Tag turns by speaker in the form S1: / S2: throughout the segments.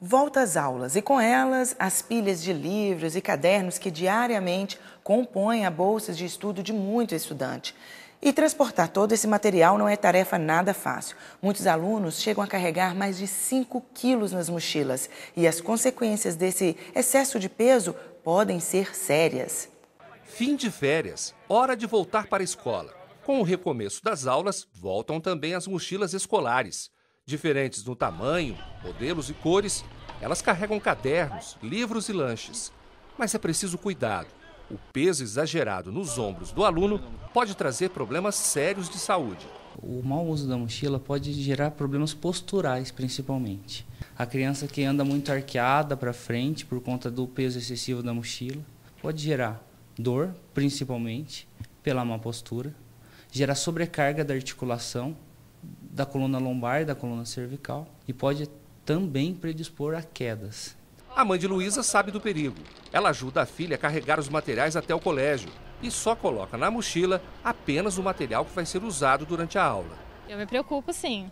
S1: volta às aulas e com elas as pilhas de livros e cadernos que diariamente compõem a bolsa de estudo de muito estudante. E transportar todo esse material não é tarefa nada fácil. Muitos alunos chegam a carregar mais de 5 quilos nas mochilas e as consequências desse excesso de peso podem ser sérias.
S2: Fim de férias, hora de voltar para a escola. Com o recomeço das aulas, voltam também as mochilas escolares. Diferentes no tamanho, modelos e cores, elas carregam cadernos, livros e lanches. Mas é preciso cuidado. O peso exagerado nos ombros do aluno pode trazer problemas sérios de saúde.
S3: O mau uso da mochila pode gerar problemas posturais, principalmente. A criança que anda muito arqueada para frente por conta do peso excessivo da mochila pode gerar dor, principalmente, pela má postura, gerar sobrecarga da articulação, da coluna lombar e da coluna cervical e pode também predispor a quedas.
S2: A mãe de Luísa sabe do perigo. Ela ajuda a filha a carregar os materiais até o colégio e só coloca na mochila apenas o material que vai ser usado durante a aula.
S4: Eu me preocupo, sim.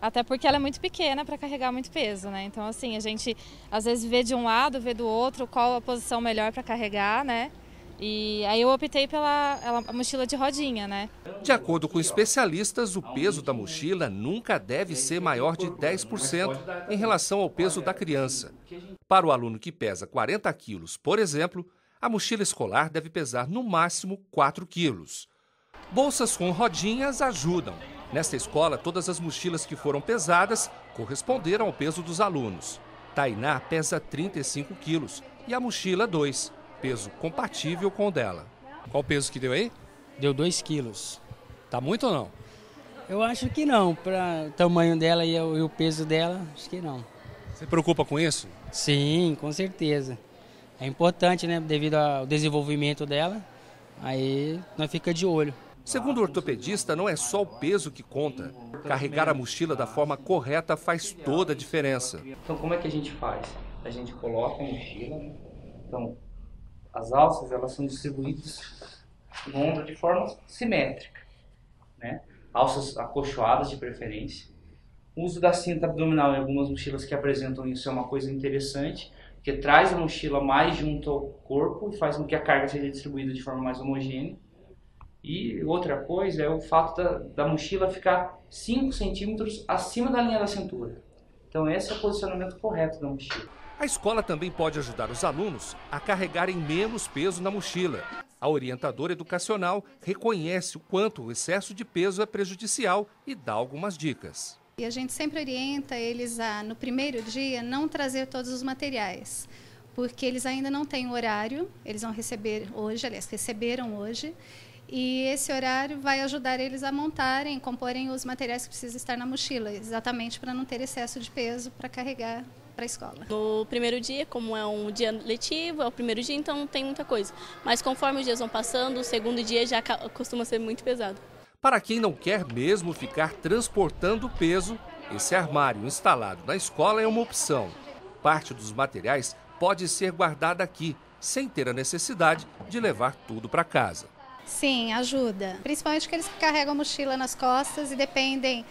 S4: Até porque ela é muito pequena para carregar muito peso, né? Então, assim, a gente às vezes vê de um lado, vê do outro qual a posição melhor para carregar, né? E aí eu optei pela mochila de rodinha, né?
S2: De acordo com especialistas, o peso da mochila nunca deve ser maior de 10% em relação ao peso da criança. Para o aluno que pesa 40 quilos, por exemplo, a mochila escolar deve pesar no máximo 4 quilos. Bolsas com rodinhas ajudam. Nesta escola, todas as mochilas que foram pesadas corresponderam ao peso dos alunos. Tainá pesa 35 quilos e a mochila 2. Peso compatível com o dela.
S5: Qual o peso que deu aí?
S6: Deu 2 quilos.
S5: Tá muito ou não?
S6: Eu acho que não, para o tamanho dela e o peso dela, acho que não.
S5: Você se preocupa com isso?
S6: Sim, com certeza. É importante, né, devido ao desenvolvimento dela, aí nós fica de olho.
S2: Segundo o ortopedista, não é só o peso que conta. Carregar a mochila da forma correta faz toda a diferença.
S3: Então, como é que a gente faz? A gente coloca a mochila, né? Então, as alças, elas são distribuídas no ombro de forma simétrica, né? Alças acolchoadas de preferência. O uso da cinta abdominal em algumas mochilas que apresentam isso é uma coisa interessante, porque traz a mochila mais junto ao corpo e faz com que a carga seja distribuída de forma mais homogênea. E outra coisa é o fato da mochila ficar 5 centímetros acima da linha da cintura. Então esse é o posicionamento correto da mochila.
S2: A escola também pode ajudar os alunos a carregarem menos peso na mochila. A orientadora educacional reconhece o quanto o excesso de peso é prejudicial e dá algumas dicas.
S7: E a gente sempre orienta eles a, no primeiro dia, não trazer todos os materiais, porque eles ainda não têm horário, eles vão receber hoje, aliás, receberam hoje, e esse horário vai ajudar eles a montarem, comporem os materiais que precisam estar na mochila, exatamente para não ter excesso de peso para carregar para a escola.
S8: No primeiro dia, como é um dia letivo, é o primeiro dia, então não tem muita coisa. Mas conforme os dias vão passando, o segundo dia já costuma ser muito pesado.
S2: Para quem não quer mesmo ficar transportando peso, esse armário instalado na escola é uma opção. Parte dos materiais pode ser guardada aqui, sem ter a necessidade de levar tudo para casa.
S7: Sim, ajuda. Principalmente aqueles que carregam a mochila nas costas e dependem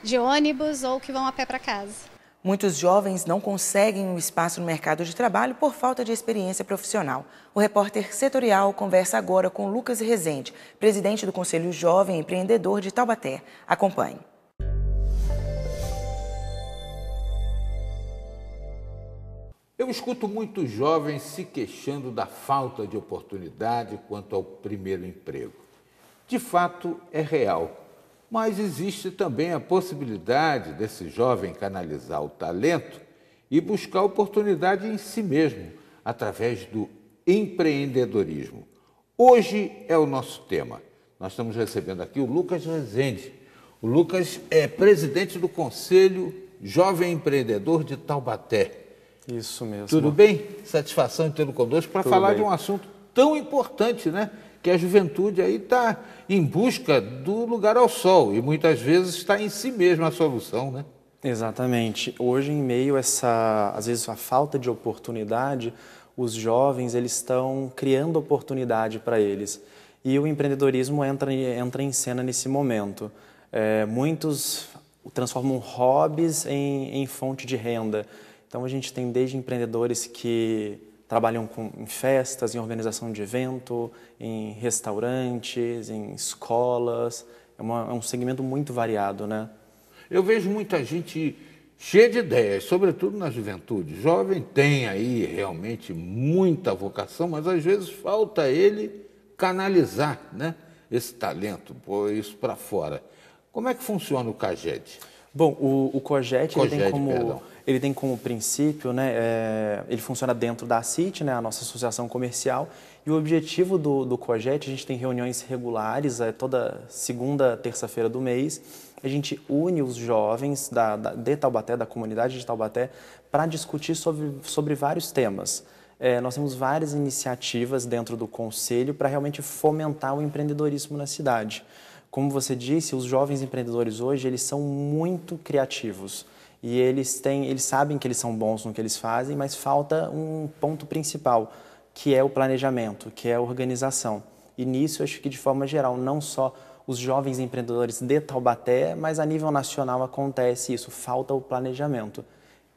S7: de ônibus ou que vão a pé para casa.
S1: Muitos jovens não conseguem um espaço no mercado de trabalho por falta de experiência profissional. O repórter setorial conversa agora com Lucas Rezende, presidente do Conselho Jovem Empreendedor de Taubaté. Acompanhe.
S9: Eu escuto muitos jovens se queixando da falta de oportunidade quanto ao primeiro emprego. De fato, é real. Mas existe também a possibilidade desse jovem canalizar o talento e buscar oportunidade em si mesmo, através do empreendedorismo. Hoje é o nosso tema. Nós estamos recebendo aqui o Lucas Rezende. O Lucas é presidente do Conselho Jovem Empreendedor de Taubaté.
S10: Isso mesmo.
S9: Tudo bem? Satisfação em tê-lo conosco para falar de um assunto tão importante, né? Que a juventude aí está em busca do lugar ao sol e muitas vezes está em si mesma a solução, né?
S10: Exatamente. Hoje, em meio a às vezes, a falta de oportunidade, os jovens eles estão criando oportunidade para eles. E o empreendedorismo entra em cena nesse momento. Muitos transformam hobbies em fonte de renda. Então a gente tem desde empreendedores que trabalham em festas, em organização de evento, em restaurantes, em escolas. É um segmento muito variado, né?
S9: Eu vejo muita gente cheia de ideias, sobretudo na juventude. Jovem tem aí realmente muita vocação, mas às vezes falta ele canalizar, né, esse talento, pôr isso para fora. Como é que funciona o CAGED?
S10: Bom, o COGED ele tem como princípio, né, ele funciona dentro da ACIT, né, a nossa associação comercial, e o objetivo do COGED, a gente tem reuniões regulares, toda segunda, terça-feira do mês, a gente une os jovens de Taubaté, da comunidade de Taubaté, para discutir sobre vários temas. Nós temos várias iniciativas dentro do Conselho para realmente fomentar o empreendedorismo na cidade. Como você disse, os jovens empreendedores hoje, eles são muito criativos e eles sabem que eles são bons no que eles fazem, mas falta um ponto principal, que é o planejamento, que é a organização. E nisso, acho que de forma geral, não só os jovens empreendedores de Taubaté, mas a nível nacional acontece isso, falta o planejamento.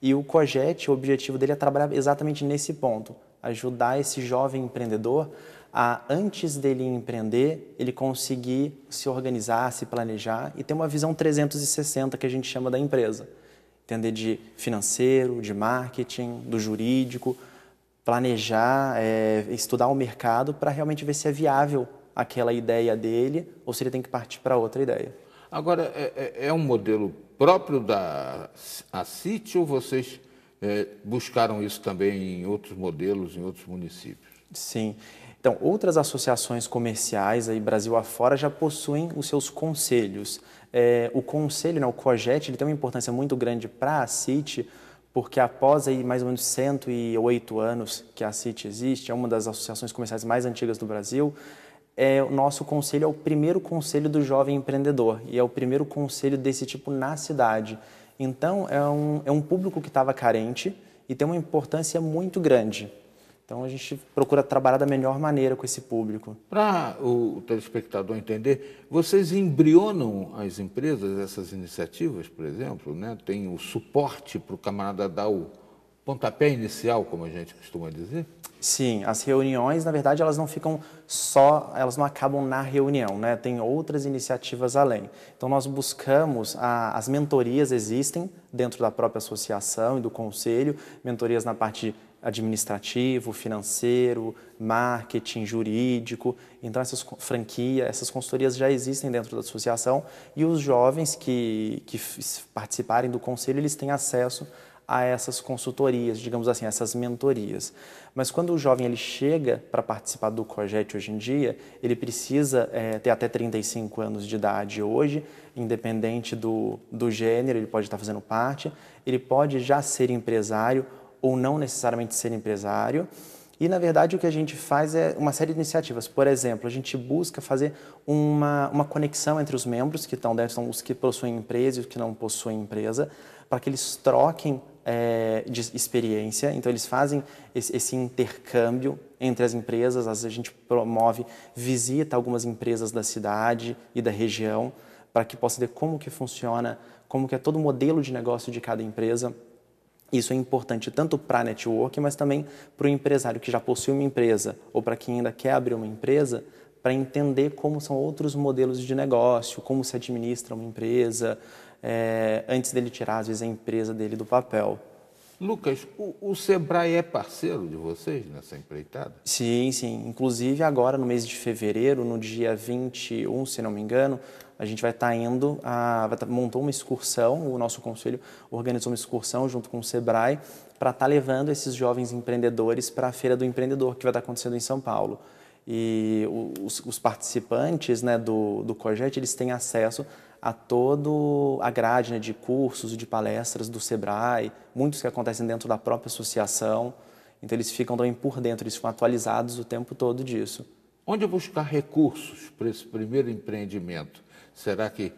S10: E o COGED, o objetivo dele é trabalhar exatamente nesse ponto, ajudar esse jovem empreendedor a, antes dele empreender, ele conseguir se organizar, se planejar e ter uma visão 360 que a gente chama da empresa. Entender de financeiro, de marketing, do jurídico, planejar, estudar o mercado para realmente ver se é viável aquela ideia dele ou se ele tem que partir para outra ideia.
S9: Agora, é um modelo próprio da ACIT ou vocês buscaram isso também em outros modelos, em outros municípios?
S10: Sim. Então, outras associações comerciais aí Brasil afora já possuem os seus conselhos. O conselho, né, o COGED, ele tem uma importância muito grande para a ACIT, porque após aí mais ou menos 108 anos que a ACIT existe, é uma das associações comerciais mais antigas do Brasil, o nosso conselho é o primeiro conselho do jovem empreendedor e é o primeiro conselho desse tipo na cidade. Então, é um público que estava carente e tem uma importância muito grande. Então, a gente procura trabalhar da melhor maneira com esse público.
S9: Para o telespectador entender, vocês embrionam as empresas, essas iniciativas, por exemplo, né? Tem o suporte para o camarada dar o pontapé inicial, como a gente costuma dizer?
S10: Sim, as reuniões, na verdade, elas não ficam só, elas não acabam na reunião, né? Tem outras iniciativas além. Então, nós buscamos, as mentorias existem dentro da própria associação e do conselho, mentorias na parte administrativo, financeiro, marketing, jurídico. Então, essas consultorias já existem dentro da associação e os jovens que participarem do conselho, eles têm acesso a essas consultorias, digamos assim, essas mentorias. Mas quando o jovem ele chega para participar do COGED hoje em dia, ele precisa ter até 35 anos de idade hoje, independente do gênero, ele pode estar fazendo parte, ele pode já ser empresário ou não necessariamente ser empresário. E, na verdade, o que a gente faz é uma série de iniciativas. Por exemplo, a gente busca fazer uma conexão entre os membros que estão dentro, são os que possuem empresa e os que não possuem empresa, para que eles troquem de experiência. Então, eles fazem esse intercâmbio entre as empresas. Às vezes, a gente promove visita a algumas empresas da cidade e da região, para que possa ver como que funciona, como que é todo o modelo de negócio de cada empresa. Isso é importante tanto para a network, mas também para o empresário que já possui uma empresa ou para quem ainda quer abrir uma empresa, para entender como são outros modelos de negócio, como se administra uma empresa, antes dele tirar, às vezes, a empresa dele do papel.
S9: Lucas, o Sebrae é parceiro de vocês nessa empreitada?
S10: Sim, sim. Inclusive, agora, no mês de fevereiro, no dia 21, se não me engano, a gente vai estar indo, montou uma excursão, o nosso conselho organizou uma excursão junto com o Sebrae para estar levando esses jovens empreendedores para a Feira do Empreendedor, que vai estar acontecendo em São Paulo. E os participantes, né, do COGED, eles têm acesso a toda a grade, né, de cursos e de palestras do Sebrae, muitos que acontecem dentro da própria associação. Então, eles ficam também por dentro, eles ficam atualizados o tempo todo disso.
S9: Onde buscar recursos para esse primeiro empreendimento? Será que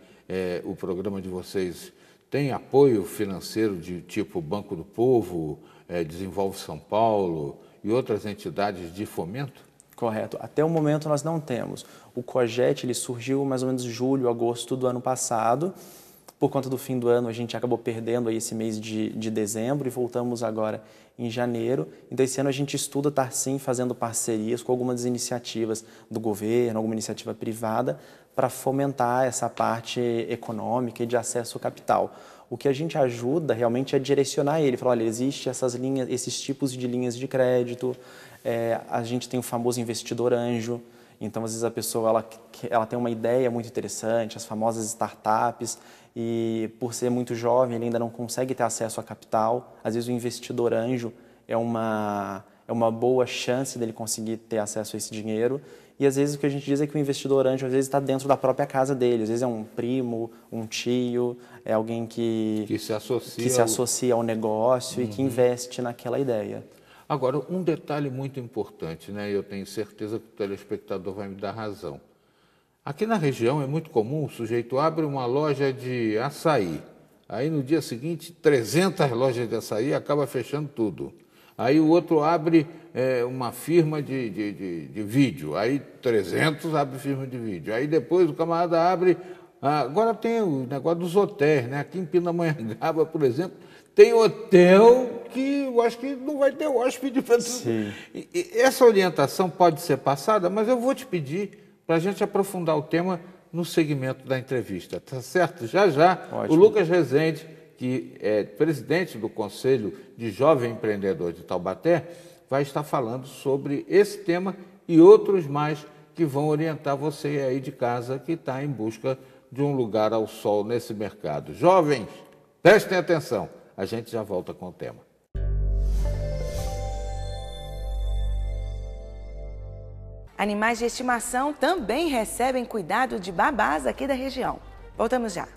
S9: o programa de vocês tem apoio financeiro de tipo Banco do Povo, Desenvolve São Paulo e outras entidades de fomento?
S10: Correto. Até o momento nós não temos. O COGED ele surgiu mais ou menos julho, agosto do ano passado Por conta do fim do ano, a gente acabou perdendo aí esse mês de dezembro e voltamos agora em janeiro. Então, esse ano a gente estuda estar, sim, fazendo parcerias com algumas iniciativas do governo, alguma iniciativa privada, para fomentar essa parte econômica e de acesso ao capital. O que a gente ajuda realmente é direcionar ele, falar, olha, existe essas linhas, esses tipos de linhas de crédito, a gente tem o famoso investidor anjo. Então, às vezes, a pessoa ela tem uma ideia muito interessante, as famosas startups, e por ser muito jovem, ele ainda não consegue ter acesso a capital. Às vezes, o investidor anjo é uma boa chance dele conseguir ter acesso a esse dinheiro. E, às vezes, o que a gente diz é que o investidor anjo, às vezes, está dentro da própria casa dele. Às vezes, é um primo, um tio, é alguém que se associa ao negócio e que investe naquela ideia.
S9: Agora, um detalhe muito importante, né? Eu tenho certeza que o telespectador vai me dar razão. Aqui na região é muito comum o sujeito abre uma loja de açaí. Aí no dia seguinte, 300 lojas de açaí, acaba fechando tudo. Aí o outro abre uma firma de vídeo. Aí 300 abre firma de vídeo. Aí depois o camarada abre... Agora tem o negócio dos hotéis, né? Aqui em Pindamonhangaba, por exemplo, tem hotel que eu acho que não vai ter hóspede para tudo. Essa orientação pode ser passada, mas eu vou te pedir para a gente aprofundar o tema no segmento da entrevista, tá certo? Já já, o Lucas Rezende, que é presidente do Conselho de Jovem Empreendedor de Taubaté, vai estar falando sobre esse tema e outros mais que vão orientar você aí de casa que está em busca de um lugar ao sol nesse mercado. Jovens, prestem atenção, a gente já volta com o tema.
S1: Animais de estimação também recebem cuidado de babás aqui da região. Voltamos já.